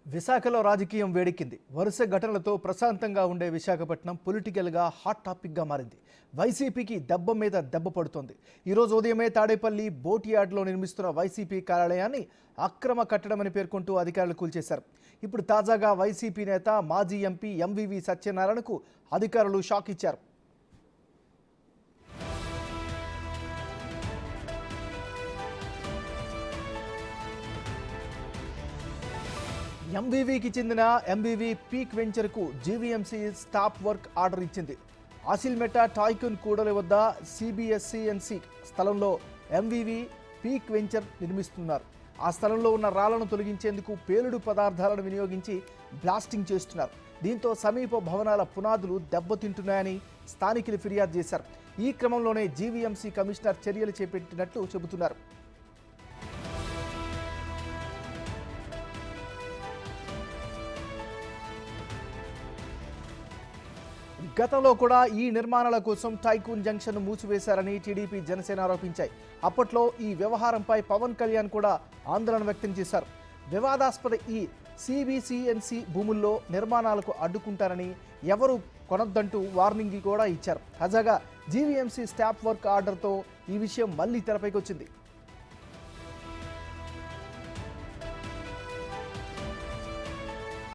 విశాఖలో రాజకీయం వేడెక్కింది. వరుస ఘటనలతో ప్రశాంతంగా ఉండే విశాఖపట్నం పొలిటికల్గా హాట్ టాపిక్గా మారింది. వైసీపీకి దెబ్బ మీద దెబ్బ పడుతోంది. ఈరోజు ఉదయమే తాడేపల్లి బోటియార్డ్లో నిర్మిస్తున్న వైసీపీ కార్యాలయాన్ని అక్రమ కట్టడమని పేర్కొంటూ అధికారులు కూల్చేశారు. ఇప్పుడు తాజాగా వైసీపీ నేత మాజీ ఎంపీ ఎంవివి సత్యనారాయణకు అధికారులు షాక్ ఇచ్చారు. ఎంవివికి చెందిన ఎంవివి పీక్ వెంచర్కు జీవీఎంసీ స్టాప్ వర్క్ ఆర్డర్ ఇచ్చింది. ఆసిల్మెటా టాయ్కూన్ కూడలి వద్ద సిబిఎస్సిఎన్సి స్థలంలో ఎంవివి పీక్ వెంచర్ నిర్మిస్తున్నారు. ఆ స్థలంలో ఉన్న రాళ్లను తొలగించేందుకు పేలుడు పదార్థాలను వినియోగించి బ్లాస్టింగ్ చేస్తున్నారు. దీంతో సమీప భవనాల పునాదులు దెబ్బతింటున్నాయని స్థానికులు ఫిర్యాదు చేశారు. ఈ క్రమంలోనే జీవీఎంసీ కమిషనర్ చర్యలు చేపట్టినట్లు చెబుతున్నారు. గతంలో కూడా ఈ నిర్మాణాల కోసం టైకూన్ జంక్షన్ మూసివేశారని టీడీపీ జనసేన ఆరోపించాయి. అప్పట్లో ఈ వ్యవహారంపై పవన్ కళ్యాణ్ కూడా ఆందోళన వ్యక్తం చేశారు. వివాదాస్పద ఈ సిబిసిఎన్సి భూముల్లో నిర్మాణాలకు అడ్డుకుంటారని, ఎవరు కొనొద్దంటూ వార్నింగ్ కూడా ఇచ్చారు. తాజాగా జీవీఎంసీ స్టాప్ వర్క్ ఆర్డర్తో ఈ విషయం మళ్లీ తెరపైకి వచ్చింది.